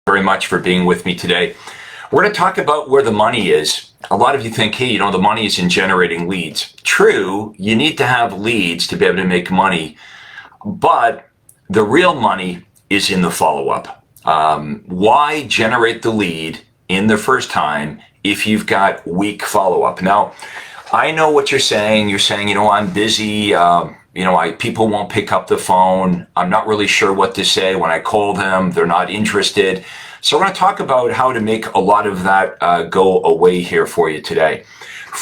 very much for being with me today. We're going to talk about where the money is. A lot of you think, hey, the money is in generating leads. True, you need to have leads to be able to make money, but the real money is in the follow-up. Why generate the lead in the first time if you've got weak follow-up? Now, I know what you're saying. You're saying, I'm busy. People won't pick up the phone. I'm not really sure what to say when I call them. They're not interested. So we're going to talk about how to make a lot of that go away here for you today.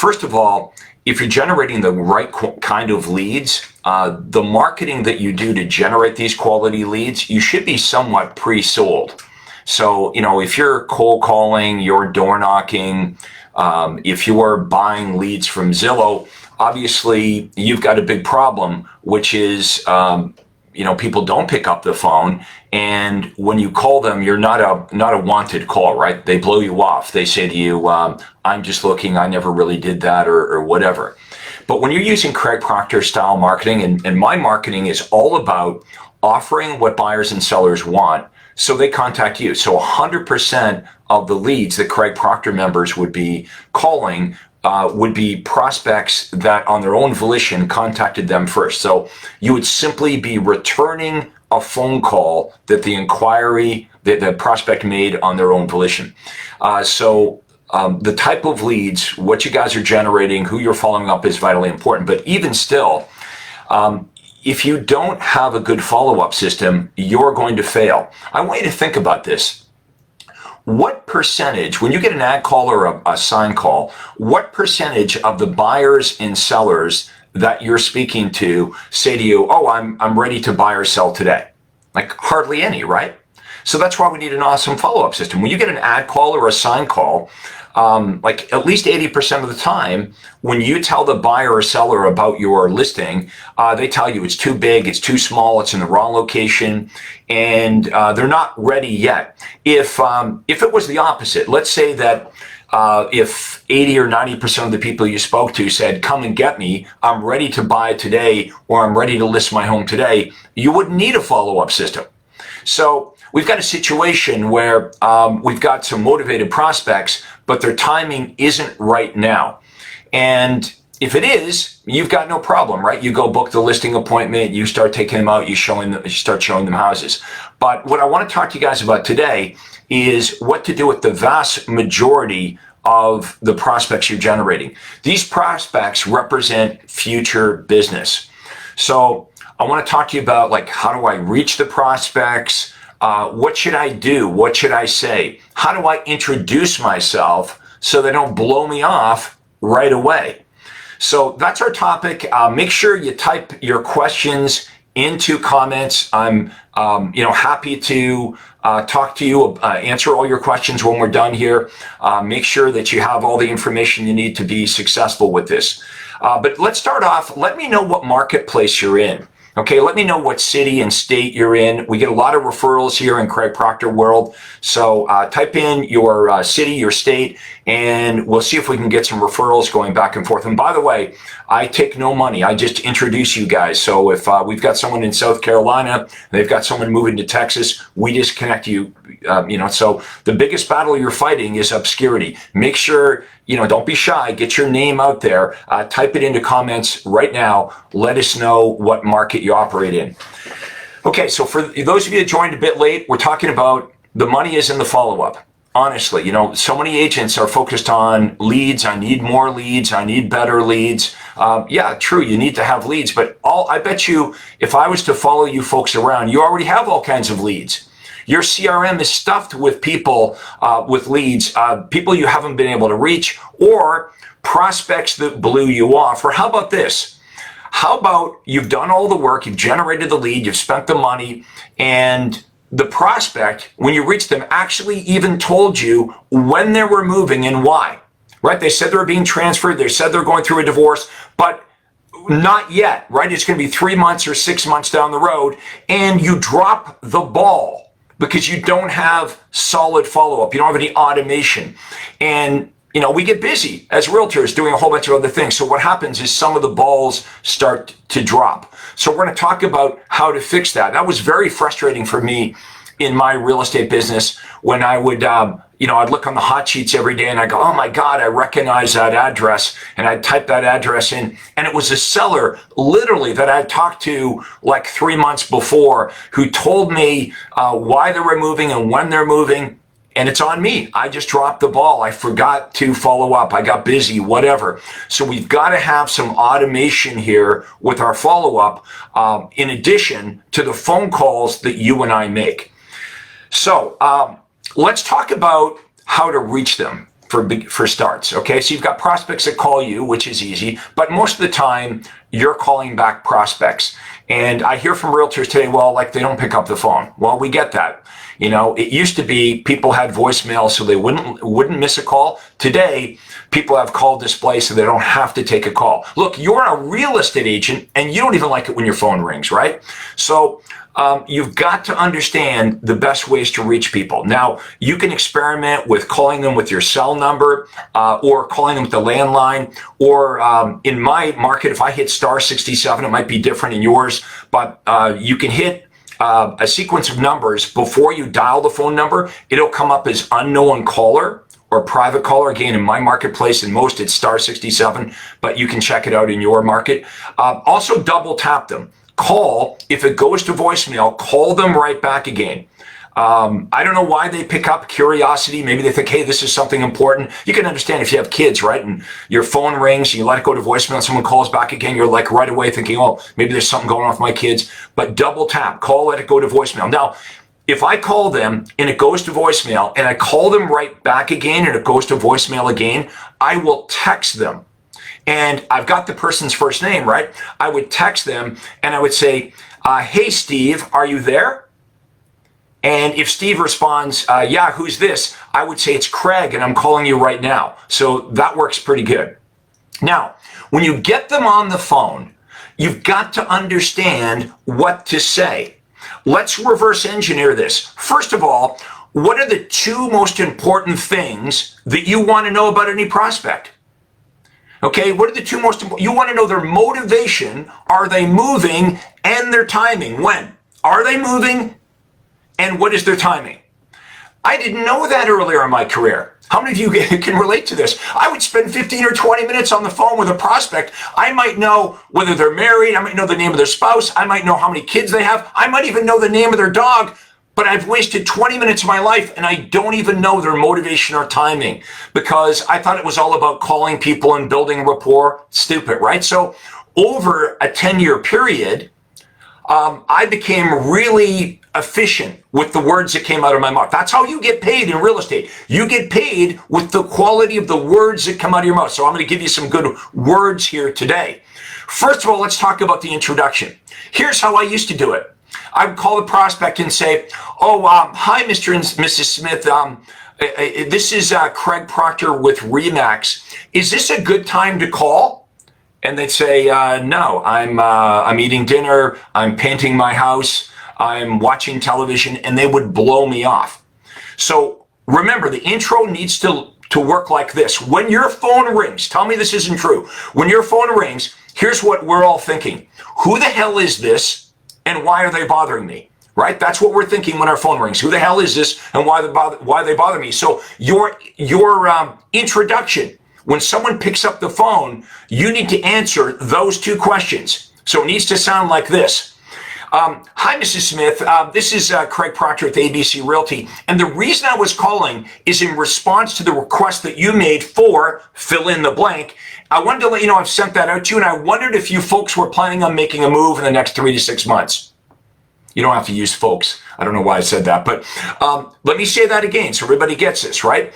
First of all, if you're generating the right kind of leads, the marketing that you do to generate these quality leads, you should be somewhat pre-sold. So, if you're cold calling, you're door knocking, if you are buying leads from Zillow, obviously you've got a big problem, which is, people don't pick up the phone, and when you call them, you're not a wanted call, right? They blow you off. They say to you, I'm just looking, I never really did that, or whatever. But when you're using Craig Proctor style marketing, and my marketing is all about offering what buyers and sellers want, so they contact you. So 100% of the leads that Craig Proctor members would be calling would be prospects that on their own volition contacted them first. So you would simply be returning a phone call that the prospect made on their own volition. The type of leads, what you guys are generating, who you're following up is vitally important. But even still, if you don't have a good follow-up system, you're going to fail. I want you to think about this. What percentage, when you get an ad call or a sign call, what percentage of the buyers and sellers that you're speaking to say to you, oh, I'm ready to buy or sell today? Like hardly any, right? So that's why we need an awesome follow-up system. When you get an ad call or a sign call, like at least 80% of the time, when you tell the buyer or seller about your listing, they tell you it's too big, it's too small, it's in the wrong location, and they're not ready yet. If it was the opposite, let's say that if 80 or 90% of the people you spoke to said, come and get me, I'm ready to buy today, or I'm ready to list my home today, you wouldn't need a follow-up system. So we've got a situation where we've got some motivated prospects, but their timing isn't right now. And if it is, you've got no problem, right? You go book the listing appointment, you start taking them out, you start showing them houses. But what I want to talk to you guys about today is what to do with the vast majority of the prospects you're generating. These prospects represent future business. So I want to talk to you about, like, how do I reach the prospects? What should I do? What should I say? How do I introduce myself so they don't blow me off right away? So that's our topic. Make sure you type your questions into comments. I'm happy to talk to you, answer all your questions when we're done here. Make sure that you have all the information you need to be successful with this. But let's start off. Let me know what marketplace you're in. Okay, let me know what city and state you're in. We get a lot of referrals here in Craig Proctor world. So type in your city, your state, and we'll see if we can get some referrals going back and forth. And by the way, I take no money. I just introduce you guys. So if we've got someone in South Carolina, they've got someone moving to Texas, we just connect you. So the biggest battle you're fighting is obscurity. Make sure, don't be shy. Get your name out there. Type it into comments right now. Let us know what market you operate in. Okay, so for those of you that joined a bit late, we're talking about the money is in the follow-up. Honestly, so many agents are focused on leads. I need more leads. I need better leads. Yeah, true. You need to have leads, but I bet you, if I was to follow you folks around, you already have all kinds of leads. Your CRM is stuffed with people, with leads, people you haven't been able to reach, or prospects that blew you off. Or how about this? How about you've done all the work, you've generated the lead, you've spent the money, and the prospect, when you reached them, actually even told you when they were moving and why, right? They said they were being transferred. They said they're going through a divorce, but not yet, right? It's going to be 3 months or 6 months down the road, and you drop the ball because you don't have solid follow-up. You don't have any automation. And we get busy as realtors doing a whole bunch of other things. So what happens is some of the balls start to drop. So we're going to talk about how to fix that. That was very frustrating for me in my real estate business when I would, I'd look on the hot sheets every day and I go, oh my God, I recognize that address. And I'd type that address in. And it was a seller literally that I'd talked to like 3 months before who told me why they were moving and when they're moving. And it's on me. I just dropped the ball. I forgot to follow up. I got busy, whatever. So we've got to have some automation here with our follow-up in addition to the phone calls that you and I make. So let's talk about how to reach them for starts. Okay, so you've got prospects that call you, which is easy, but most of the time you're calling back prospects. And I hear from realtors today, well, like they don't pick up the phone. Well, we get that. It used to be people had voicemail so they wouldn't miss a call. Today, people have call display so they don't have to take a call. Look, you're a real estate agent and you don't even like it when your phone rings, right? So you've got to understand the best ways to reach people. Now, you can experiment with calling them with your cell number or calling them with the landline. Or in my market, if I hit star 67, it might be different in yours, but you can hit a sequence of numbers before you dial the phone number. It'll come up as unknown caller or private caller. Again, in my marketplace, in most it's star 67, but you can check it out in your market. Also double tap them. Call, if it goes to voicemail, call them right back again. I don't know why they pick up curiosity. Maybe they think, hey, this is something important. You can understand if you have kids, right? And your phone rings, and you let it go to voicemail, and someone calls back again, you're like right away thinking, oh, maybe there's something going on with my kids. But double tap, call, let it go to voicemail. Now, if I call them and it goes to voicemail and I call them right back again and it goes to voicemail again, I will text them. And I've got the person's first name, right? I would text them and I would say, hey, Steve, are you there? And if Steve responds, yeah, who's this? I would say, it's Craig and I'm calling you right now. So that works pretty good. Now, when you get them on the phone, you've got to understand what to say. Let's reverse engineer this. First of all, what are the two most important things that you want to know about any prospect? Okay, what are the two most important? You want to know their motivation, are they moving, and their timing. When? Are they moving, and what is their timing? I didn't know that earlier in my career. How many of you can relate to this? I would spend 15 or 20 minutes on the phone with a prospect. I might know whether they're married. I might know the name of their spouse. I might know how many kids they have. I might even know the name of their dog. But I've wasted 20 minutes of my life and I don't even know their motivation or timing because I thought it was all about calling people and building rapport. Stupid, right? So over a 10-year period, I became really efficient with the words that came out of my mouth. That's how you get paid in real estate. You get paid with the quality of the words that come out of your mouth. So I'm going to give you some good words here today. First of all, let's talk about the introduction. Here's how I used to do it. I would call the prospect and say, oh, hi, Mr. and Mrs. Smith. This is Craig Proctor with RE/MAX. Is this a good time to call? And they'd say, no, I'm eating dinner. I'm painting my house. I'm watching television, and they would blow me off. So remember, the intro needs to work like this. When your phone rings, tell me this isn't true. When your phone rings, here's what we're all thinking. Who the hell is this? And why are they bothering me? Right? That's what we're thinking when our phone rings. Who the hell is this? And why they bother me? So your introduction, when someone picks up the phone, you need to answer those two questions. So it needs to sound like this. Hi, Mrs. Smith. This is Craig Proctor with ABC Realty. And the reason I was calling is in response to the request that you made for fill in the blank. I wanted to let you know I've sent that out to you, and I wondered if you folks were planning on making a move in the next 3 to 6 months. You don't have to use folks. I don't know why I said that, but let me say that again so everybody gets this, right?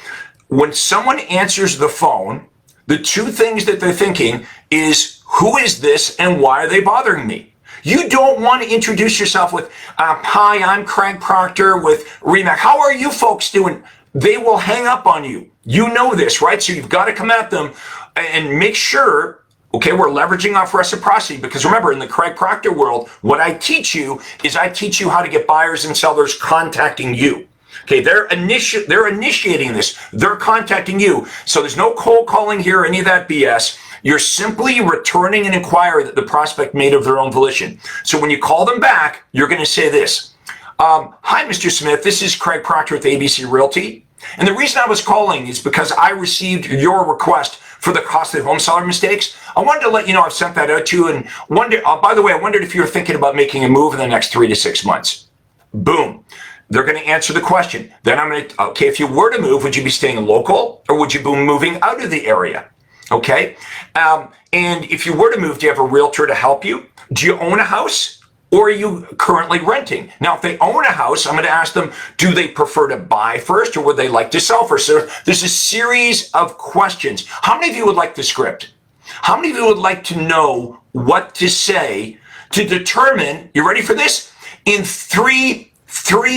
When someone answers the phone, the two things that they're thinking is, who is this and why are they bothering me? You don't want to introduce yourself with, hi, I'm Craig Proctor with RE/MAX. How are you folks doing? They will hang up on you. You know this, right? So you've got to come at them and make sure, okay, we're leveraging off reciprocity because remember, in the Craig Proctor world, what I teach you is I teach you how to get buyers and sellers contacting you. Okay, they're initiating this. They're contacting you. So there's no cold calling here, any of that BS. You're simply returning an inquiry that the prospect made of their own volition. So when you call them back, you're going to say this. Hi, Mr. Smith. This is Craig Proctor with ABC Realty. And the reason I was calling is because I received your request for the costly home seller mistakes. I wanted to let you know I've sent that out to you. And by the way, I wondered if you were thinking about making a move in the next 3 to 6 months. Boom. They're going to answer the question. Then I'm going to, okay, if you were to move, would you be staying local or would you be moving out of the area? Okay. And if you were to move, do you have a realtor to help you? Do you own a house? Or are you currently renting? Now, if they own a house, I'm going to ask them, do they prefer to buy first or would they like to sell first? So there's a series of questions. How many of you would like the script? How many of you would like to know what to say to determine, you ready for this? In three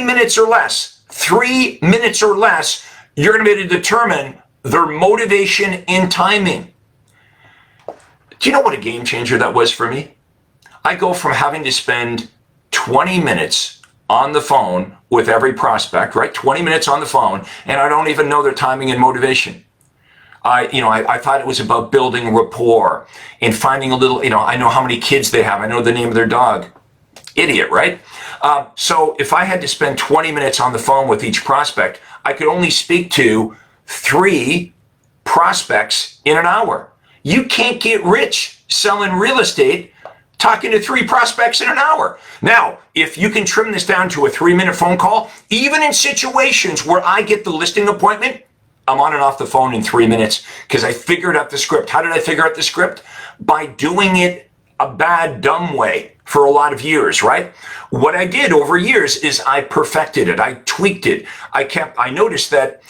minutes or less, 3 minutes or less, you're going to be able to determine their motivation and timing. Do you know what a game changer that was for me? I go from having to spend 20 minutes on the phone with every prospect, right? 20 minutes on the phone, and I don't even know their timing and motivation. I thought it was about building rapport and finding a little, I know how many kids they have. I know the name of their dog. Idiot, right? So if I had to spend 20 minutes on the phone with each prospect, I could only speak to 3 prospects in an hour. You can't get rich selling real estate talking to 3 prospects in an hour. Now, if you can trim this down to a 3-minute phone call, even in situations where I get the listing appointment, I'm on and off the phone in 3 minutes because I figured out the script. How did I figure out the script? By doing it a bad, dumb way for a lot of years, right? What I did over years is I perfected it. I tweaked it. I noticed that,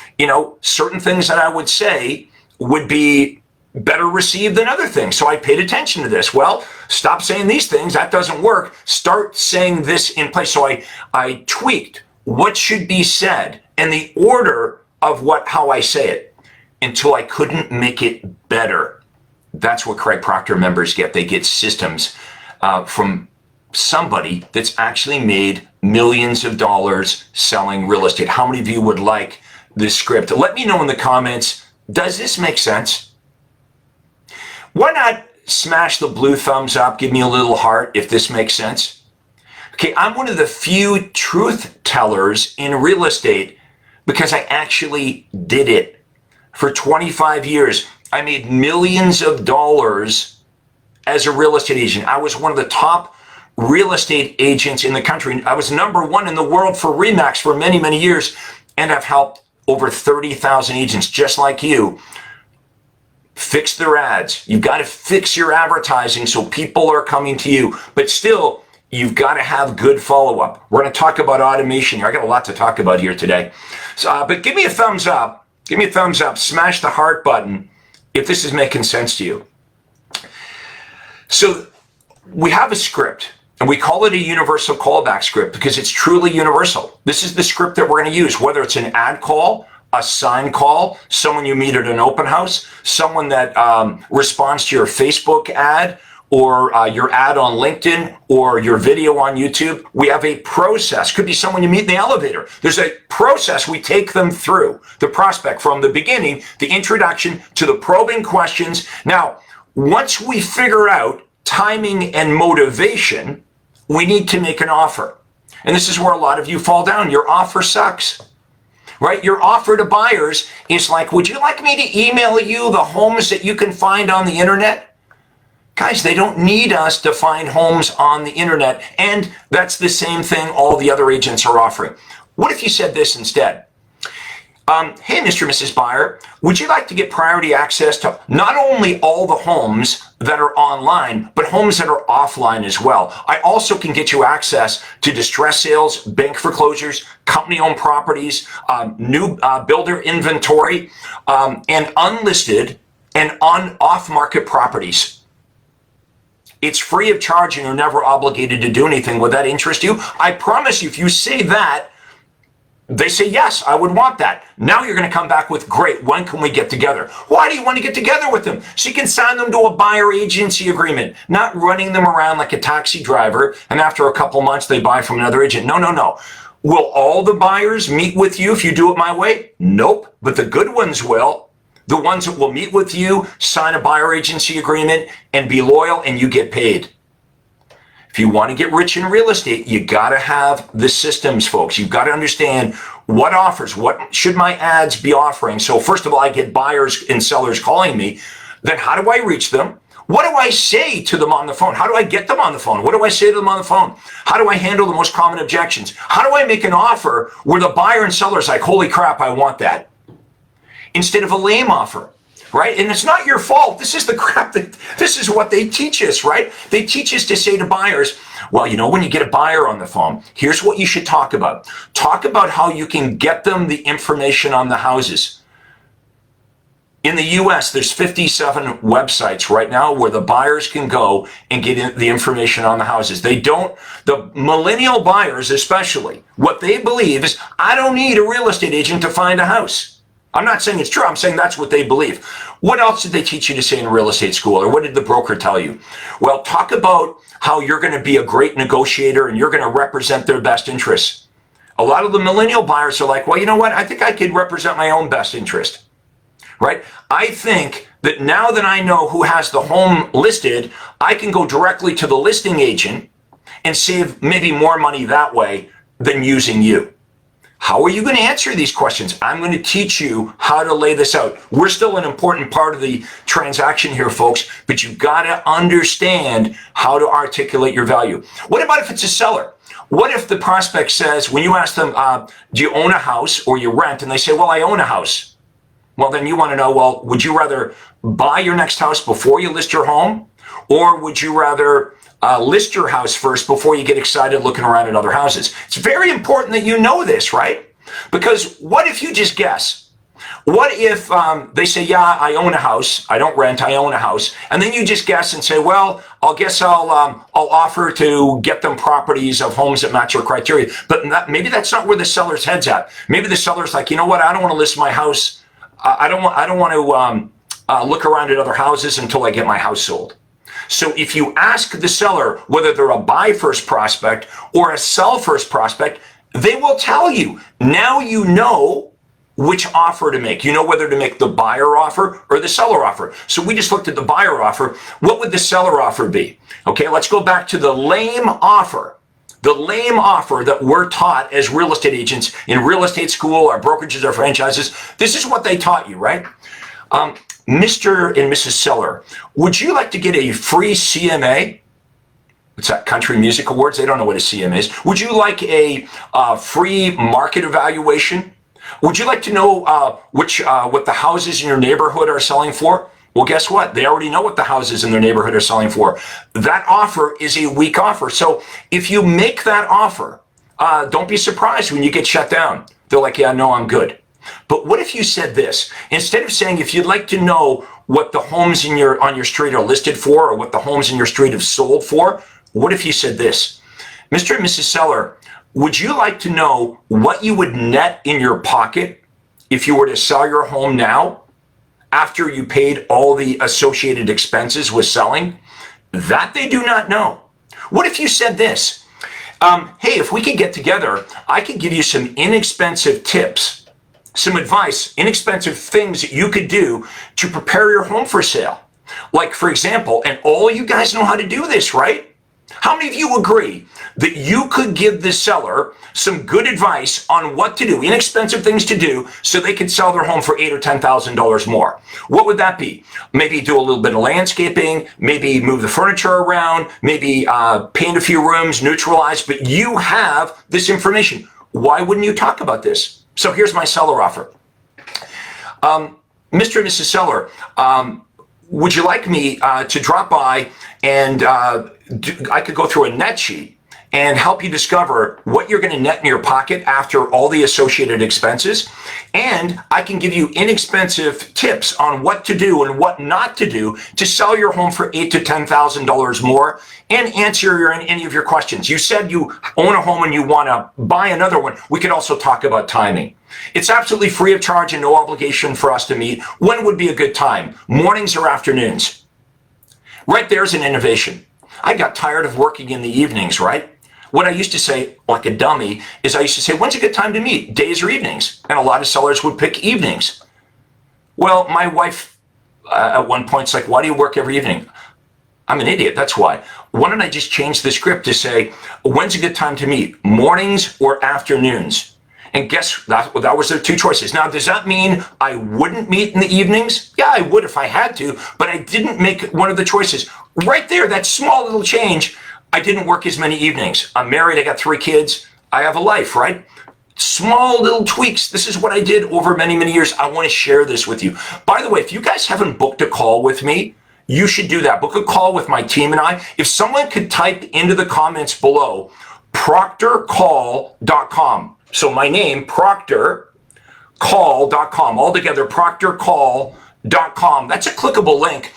certain things that I would say would be better received than other things. So I paid attention to this. Well, stop saying these things. That doesn't work. Start saying this in place. So I tweaked what should be said and the order of how I say it until I couldn't make it better. That's what Craig Proctor members get. They get systems from somebody that's actually made millions of dollars selling real estate. How many of you would like this script? Let me know in the comments. Does this make sense? Why not smash the blue thumbs up, give me a little heart if this makes sense? Okay, I'm one of the few truth tellers in real estate because I actually did it. For 25 years, I made millions of dollars as a real estate agent. I was one of the top real estate agents in the country. I was #1 in the world for RE/MAX for many, many years, and I've helped over 30,000 agents just like you fix their ads. You've got to fix your advertising so people are coming to you. But still, you've got to have good follow-up. We're going to talk about automation here. I got a lot to talk about here today. But give me a thumbs up. Give me a thumbs up. Smash the heart button if this is making sense to you. So we have a script, and we call it a universal callback script because it's truly universal. This is the script that we're going to use, whether it's an ad call, a sign call, someone you meet at an open house, someone that responds to your Facebook ad or your ad on LinkedIn or your video on YouTube. We have a process. Could be someone you meet in the elevator. There's a process we take them through, the prospect, from the beginning, the introduction to the probing questions. Now, once we figure out timing and motivation, we need to make an offer. And this is where a lot of you fall down. Your offer sucks. Right? Your offer to buyers is like, would you like me to email you the homes that you can find on the internet? Guys, they don't need us to find homes on the internet. And that's the same thing all the other agents are offering. What if you said this instead? Hey, Mr. and Mrs. Buyer, would you like to get priority access to not only all the homes that are online, but homes that are offline as well? I also can get you access to distress sales, bank foreclosures, company-owned properties, new builder inventory, and unlisted and off-market properties. It's free of charge and you're never obligated to do anything. Would that interest you? I promise you, if you say that, they say, yes, I would want that. Now you're going to come back with, great, when can we get together? Why do you want to get together with them? So you can sign them to a buyer agency agreement, not running them around like a taxi driver, and after a couple months they buy from another agent. No, no, no. Will all the buyers meet with you if you do it my way? Nope, but the good ones will. The ones that will meet with you, sign a buyer agency agreement, and be loyal, and you get paid. If you want to get rich in real estate, you got to have the systems, folks. You've got to understand what offers, what should my ads be offering. So first of all, I get buyers and sellers calling me. Then how do I reach them? What do I say to them on the phone? How do I get them on the phone? What do I say to them on the phone? How do I handle the most common objections? How do I make an offer where the buyer and seller is like, holy crap, I want that, instead of a lame offer? Right? And it's not your fault. This is the crap this is what they teach us, right? They teach us to say to buyers, well, when you get a buyer on the phone, here's what you should talk about. Talk about how you can get them the information on the houses. In the US, there's 57 websites right now where the buyers can go and get the information on the houses. The millennial buyers especially, what they believe is, I don't need a real estate agent to find a house. I'm not saying it's true. I'm saying that's what they believe. What else did they teach you to say in real estate school? Or what did the broker tell you? Well, talk about how you're going to be a great negotiator and you're going to represent their best interests. A lot of the millennial buyers are like, well, you know what? I think I could represent my own best interest, right? I think that now that I know who has the home listed, I can go directly to the listing agent and save maybe more money that way than using you. How are you going to answer these questions? I'm going to teach you how to lay this out. We're still an important part of the transaction here, folks, but you've got to understand how to articulate your value. What about if it's a seller? What if the prospect says, when you ask them, do you own a house or you rent? And they say, well, I own a house. Well, then you want to know, well, would you rather buy your next house before you list your home? Or would you rather list your house first before you get excited looking around at other houses? It's very important that you know this, right? Because what if you just guess? What if they say, yeah, I own a house. I don't rent. I own a house. And then you just guess and say, well, I'll offer to get them properties of homes that match your criteria. But maybe that's not where the seller's head's at. Maybe the seller's like, you know what? I don't want to list my house. I don't want to look around at other houses until I get my house sold. So if you ask the seller whether they're a buy first prospect or a sell first prospect, they will tell you. Now you know which offer to make. You know whether to make the buyer offer or the seller offer. So we just looked at the buyer offer. What would the seller offer be? Okay, let's go back to the lame offer. The lame offer that we're taught as real estate agents in real estate school, our brokerages, our franchises. This is what they taught you, right? Mr. and Mrs. Seller, would you like to get a free CMA? What's that, Country Music Awards? They don't know what a CMA is. Would you like a free market evaluation? Would you like to know what the houses in your neighborhood are selling for? Well, guess what? They already know what the houses in their neighborhood are selling for. That offer is a weak offer. So if you make that offer, don't be surprised when you get shut down. They're like, yeah, no, I'm good. But what if you said this? Instead of saying, if you'd like to know what the homes on your street are listed for or what the homes in your street have sold for, what if you said this? Mr. and Mrs. Seller, would you like to know what you would net in your pocket if you were to sell your home now after you paid all the associated expenses with selling? That they do not know. What if you said this? Hey, if we could get together, I could give you some inexpensive tips, some advice, inexpensive things that you could do to prepare your home for sale. Like, for example, and all you guys know how to do this, right? How many of you agree that you could give the seller some good advice on what to do, inexpensive things to do, so they could sell their home for $8,000 or $10,000 more? What would that be? Maybe do a little bit of landscaping, maybe move the furniture around, maybe paint a few rooms, neutralize, but you have this information. Why wouldn't you talk about this? So here's my seller offer. Mr. and Mrs. Seller, would you like me to drop by and I could go through a net sheet and help you discover what you're going to net in your pocket after all the associated expenses. And I can give you inexpensive tips on what to do and what not to do to sell your home for $8,000 to $10,000 more and answer any of your questions. You said you own a home and you want to buy another one. We could also talk about timing. It's absolutely free of charge and no obligation for us to meet. When would be a good time? Mornings or afternoons? Right there's an innovation. I got tired of working in the evenings, right? What I used to say, like a dummy, is I used to say, when's a good time to meet? Days or evenings? And a lot of sellers would pick evenings. Well, my wife at one point's like, why do you work every evening? I'm an idiot, that's why. Why don't I just change the script to say, when's a good time to meet? Mornings or afternoons? And guess that was their two choices. Now, does that mean I wouldn't meet in the evenings? Yeah, I would if I had to, but I didn't make one of the choices. Right there, that small little change, I didn't work as many evenings. I'm married, I got 3 kids, I have a life, right? Small little tweaks. This is what I did over many, many years. I want to share this with you. By the way, if you guys haven't booked a call with me, you should do that. Book a call with my team and I. If someone could type into the comments below, proctorcall.com. So my name, proctorcall.com. All together, proctorcall.com. That's a clickable link.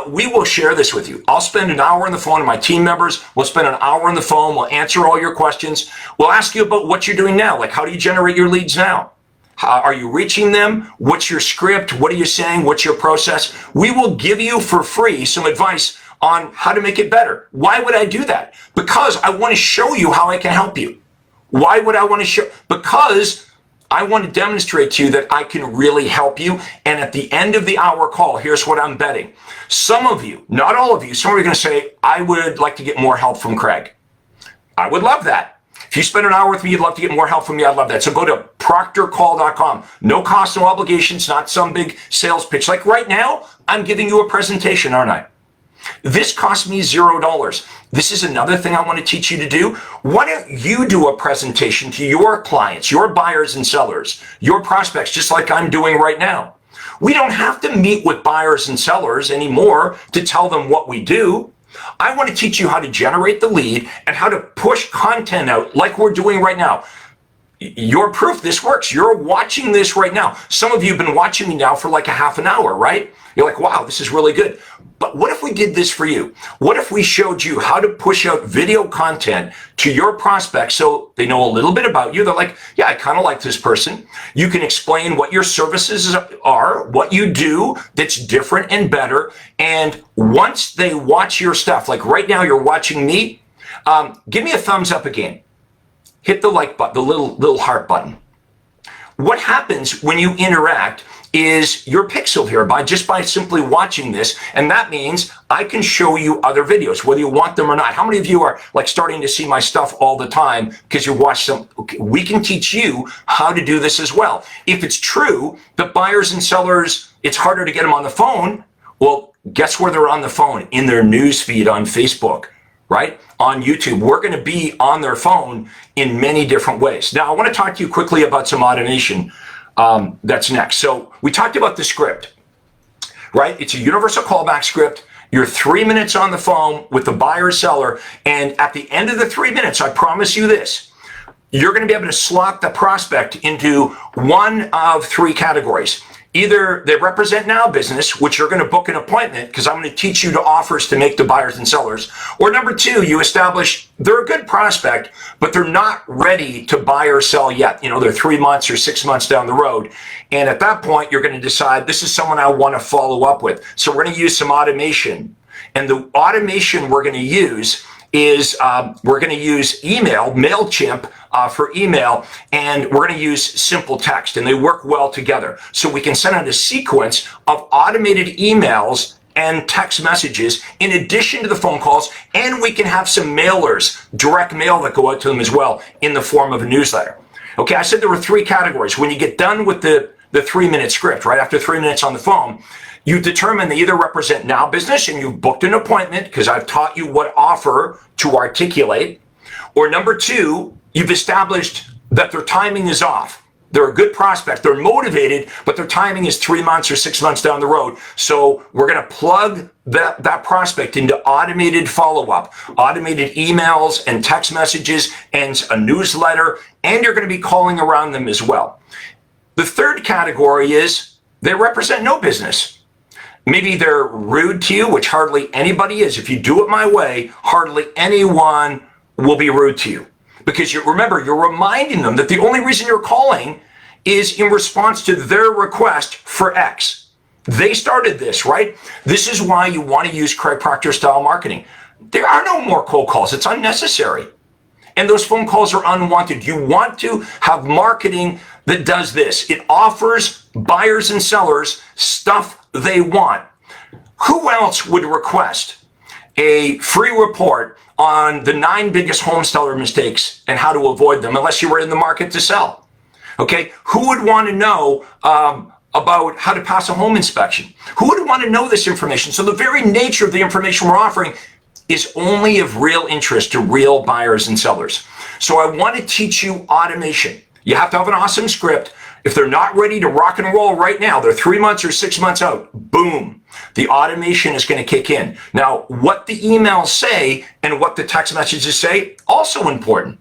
We will share this with you. I'll spend an hour on the phone, and my team members will spend an hour on the phone. We'll answer all your questions. We'll ask you about what you're doing now. Like, how do you generate your leads now? How are you reaching them? What's your script? What are you saying? What's your process? We will give you for free some advice on how to make it better. Why would I do that? Because I want to show you how I can help you. Why would I want to show? Because I want to demonstrate to you that I can really help you. And at the end of the hour call, here's what I'm betting. Some of you, not all of you, some of you are going to say, I would like to get more help from Craig. I would love that. If you spend an hour with me, you'd love to get more help from me, I'd love that. So go to proctorcall.com. No cost, no obligations, not some big sales pitch. Like right now, I'm giving you a presentation, aren't I? This cost me $0. This is another thing I want to teach you to do. Why don't you do a presentation to your clients, your buyers and sellers, your prospects, just like I'm doing right now? We don't have to meet with buyers and sellers anymore to tell them what we do. I want to teach you how to generate the lead and how to push content out like we're doing right now. You're proof this works. You're watching this right now. Some of you have been watching me now for like a half an hour, right? You're like, wow, this is really good. But what if we did this for you? What if we showed you how to push out video content to your prospects so they know a little bit about you? They're like, yeah, I kind of like this person. You can explain what your services are, what you do that's different and better. And once they watch your stuff, like right now you're watching me, give me a thumbs up again. Hit the like button, the little heart button. What happens when you interact is you're pixeled here by simply watching this, and that means I can show you other videos, whether you want them or not. How many of you are like starting to see my stuff all the time because you watch some? Okay, we can teach you how to do this as well. If it's true that buyers and sellers, it's harder to get them on the phone, well, guess where they're on the phone? In their news feed on Facebook, right? On YouTube. We're going to be on their phone in many different ways. Now, I want to talk to you quickly about some automation. That's next. So we talked about the script, right? It's a universal callback script. You're 3 minutes on the phone with the buyer or seller. And at the end of the 3 minutes, I promise you this, you're going to be able to slot the prospect into one of 3 categories. Either they represent now business, which you're going to book an appointment because I'm going to teach you the offers to make to buyers and sellers. Or number 2, you establish they're a good prospect, but they're not ready to buy or sell yet. You know, they're 3 months or 6 months down the road. And at that point, you're going to decide this is someone I want to follow up with. So we're going to use some automation. And the automation we're going to use is we're going to use email, MailChimp for email, and we're going to use simple text, and they work well together. So we can send out a sequence of automated emails and text messages in addition to the phone calls, and we can have some mailers, direct mail that go out to them as well in the form of a newsletter. Okay, I said there were 3 categories. When you get done with the 3-minute script, right after 3 minutes on the phone, you determine they either represent now business and you've booked an appointment because I've taught you what offer to articulate, or number 2, you've established that their timing is off. They're a good prospect. They're motivated, but their timing is 3 months or 6 months down the road. So we're going to plug that prospect into automated follow-up, automated emails and text messages and a newsletter, and you're going to be calling around them as well. The 3rd category is they represent no business. Maybe they're rude to you, which hardly anybody is. If you do it my way, hardly anyone will be rude to you. Because remember, you're reminding them that the only reason you're calling is in response to their request for X. They started this, right? This is why you want to use Craig Proctor style marketing. There are no more cold calls. It's unnecessary. And those phone calls are unwanted. You want to have marketing that does this. It offers buyers and sellers stuff they want. Who else would request a free report on the 9 biggest home seller mistakes and how to avoid them unless you were in the market to sell. Okay, who would want to know about how to pass a home inspection? Who would want to know this information? So the very nature of the information we're offering is only of real interest to real buyers and sellers. So I want to teach you automation. You have to have an awesome script. If they're not ready to rock and roll right now, they're 3 months or 6 months out, boom, the automation is going to kick in. Now, what the emails say and what the text messages say, also important,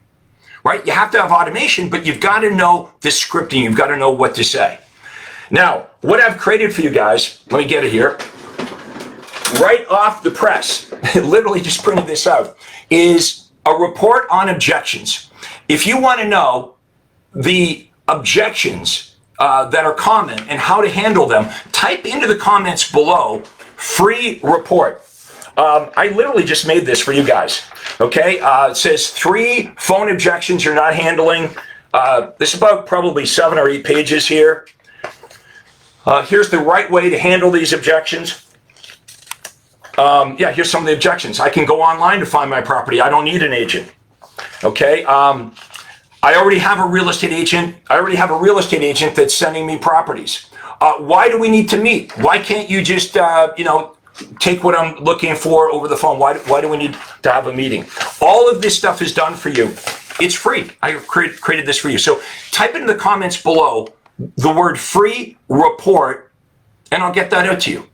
right? You have to have automation, but you've got to know the scripting. You've got to know what to say. Now, what I've created for you guys, let me get it here, right off the press, literally just printed this out, is a report on objections. If you want to know the objections that are common and how to handle them, type into the comments below, free report. I literally just made this for you guys. Okay, it says 3 phone objections you're not handling. This is about probably 7 or 8 pages here. Here's the right way to handle these objections. Yeah, here's some of the objections. I can go online to find my property. I don't need an agent. Okay. I already have a real estate agent. That's sending me properties. Why do we need to meet? Why can't you just, take what I'm looking for over the phone? Why do we need to have a meeting? All of this stuff is done for you. It's free. I created this for you. So type in the comments below the word free report, and I'll get that out to you.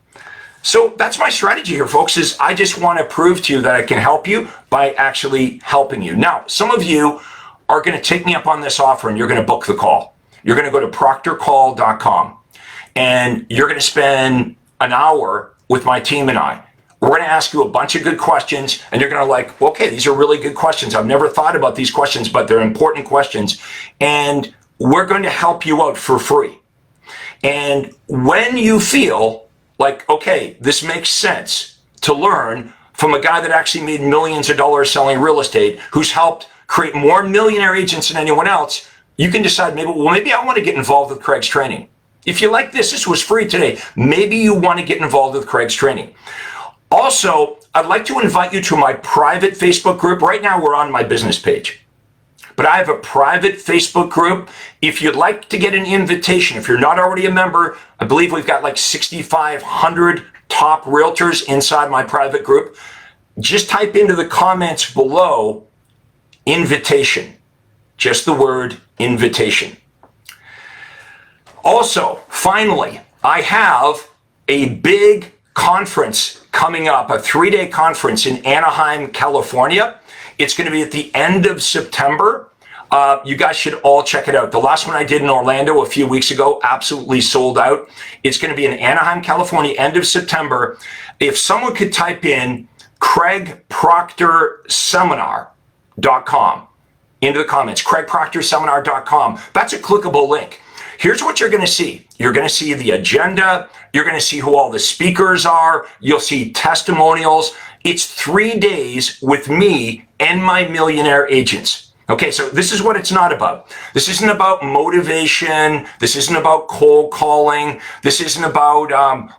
So that's my strategy here, folks, is I just want to prove to you that I can help you by actually helping you. Now, some of you are going to take me up on this offer and you're going to book the call. You're going to go to proctorcall.com and you're going to spend an hour with my team and I. We're going to ask you a bunch of good questions and you're going to like, well, okay, these are really good questions. I've never thought about these questions, but they're important questions. And we're going to help you out for free. And when you feel like, okay, this makes sense to learn from a guy that actually made millions of dollars selling real estate, who's helped create more millionaire agents than anyone else, you can decide maybe I want to get involved with Craig's training. If you like this was free today. Maybe you want to get involved with Craig's training. Also, I'd like to invite you to my private Facebook group. Right now, we're on my business page. But I have a private Facebook group. If you'd like to get an invitation, if you're not already a member, I believe we've got like 6,500 top realtors inside my private group. Just type into the comments below, invitation. Just the word invitation. Also, finally, I have a big conference coming up, a 3-day conference in Anaheim, California. It's going to be at the end of September. You guys should all check it out. The last one I did in Orlando a few weeks ago, absolutely sold out. It's going to be in Anaheim, California, end of September. If someone could type in CraigProctorSeminar.com into the comments, CraigProctorSeminar.com, that's a clickable link. Here's what you're going to see. You're going to see the agenda. You're going to see who all the speakers are. You'll see testimonials. It's 3 days with me and my millionaire agents. Okay, so this is what it's not about. This isn't about motivation. This isn't about cold calling. This isn't about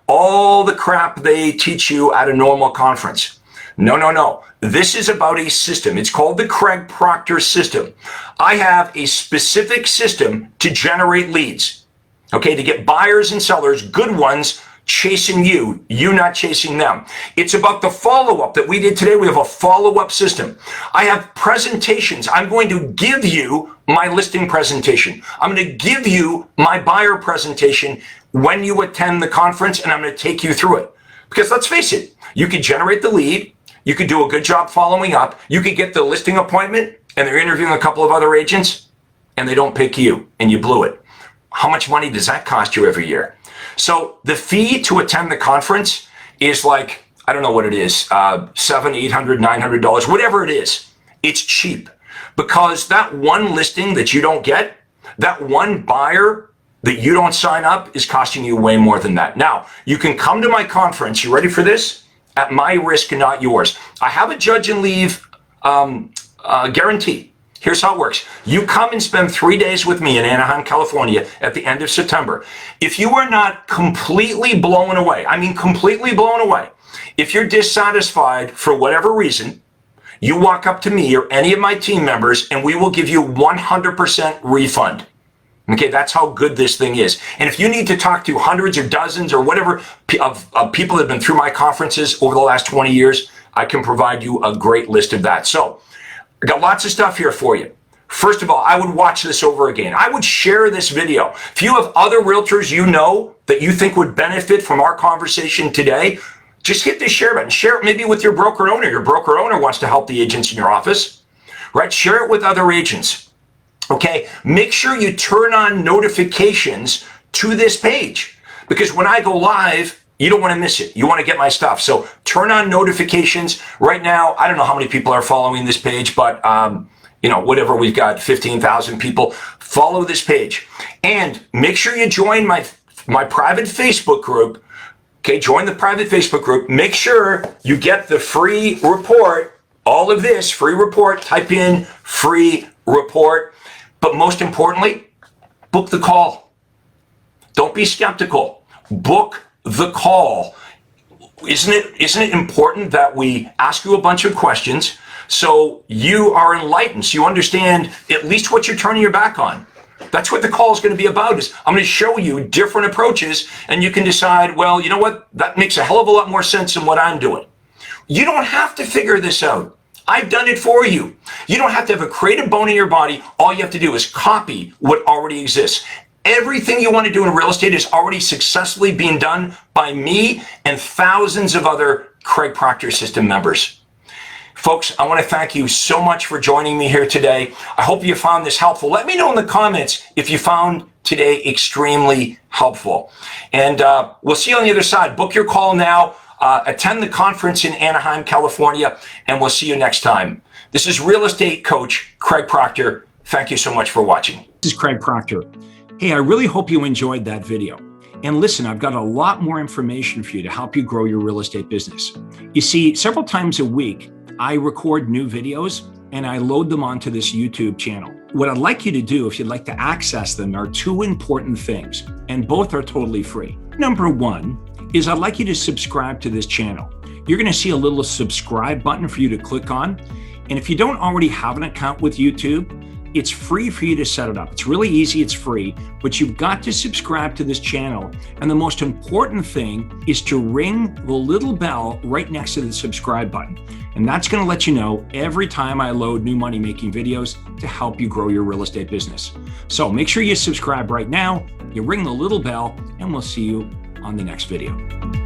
all the crap they teach you at a normal conference. No. This is about a system. It's called the Craig Proctor system. I have a specific system to generate leads, okay, to get buyers and sellers, good ones, chasing you not chasing them. It's about the follow-up that we did today. We have a follow-up system. I have presentations. I'm going to give you my listing presentation. I'm going to give you my buyer presentation when you attend the conference, and I'm going to take you through it. Because let's face it, you could generate the lead. You could do a good job following up. You could get the listing appointment and they're interviewing a couple of other agents and they don't pick you and you blew it. How much money does that cost you every year? So the fee to attend the conference is like, I don't know what it is, $700, $800, $900, whatever it is. It's cheap because that one listing that you don't get, that one buyer that you don't sign up is costing you way more than that. Now, you can come to my conference. You ready for this? At my risk and not yours. I have a judge and leave guarantee. Here's how it works. You come and spend 3 days with me in Anaheim, California at the end of September. If you are not completely blown away, I mean completely blown away, If you're dissatisfied for whatever reason, you walk up to me or any of my team members and we will give you 100% refund. Okay, that's how good this thing is. And if you need to talk to hundreds or dozens or whatever of people that have been through my conferences over the last 20 years, I can provide you a great list of that. So I got lots of stuff here for you. First of all, I would watch this over again. I would share this video. If you have other realtors you know that you think would benefit from our conversation today, just hit the share button. Share it maybe with your broker owner. Your broker owner wants to help the agents in your office, right? Share it with other agents. Okay, make sure you turn on notifications to this page because when I go live, you don't want to miss it. You want to get my stuff. So turn on notifications. Right now, I don't know how many people are following this page, but whatever, we've got 15,000 people. Follow this page and make sure you join my private Facebook group. Okay, join the private Facebook group. Make sure you get the free report, all of this free report. Type in free report. But most importantly, book the call. Don't be skeptical. Book the call. Isn't it important that we ask you a bunch of questions so you are enlightened, so you understand at least what you're turning your back on? That's what the call is going to be about. Is I'm going to show you different approaches and you can decide, well, you know what? That makes a hell of a lot more sense than what I'm doing. You don't have to figure this out. I've done it for you. You don't have to have a creative bone in your body. All you have to do is copy what already exists. Everything you want to do in real estate is already successfully being done by me and thousands of other Craig Proctor system members. Folks, I want to thank you so much for joining me here today. I hope you found this helpful. Let me know in the comments if you found today extremely helpful. And we'll see you on the other side. Book your call now. Attend the conference in Anaheim, California, and we'll see you next time. This is real estate coach Craig Proctor. Thank you so much for watching. This is Craig Proctor. Hey, I really hope you enjoyed that video. And listen, I've got a lot more information for you to help you grow your real estate business. You see, several times a week, I record new videos and I load them onto this YouTube channel. What I'd like you to do, if you'd like to access them, are two important things, and both are totally free. Number one is I'd like you to subscribe to this channel. You're going to see a little subscribe button for you to click on. And if you don't already have an account with YouTube, it's free for you to set it up. It's really easy, it's free, but you've got to subscribe to this channel. And the most important thing is to ring the little bell right next to the subscribe button. And that's going to let you know every time I load new money-making videos to help you grow your real estate business. So make sure you subscribe right now, you ring the little bell, and we'll see you on the next video.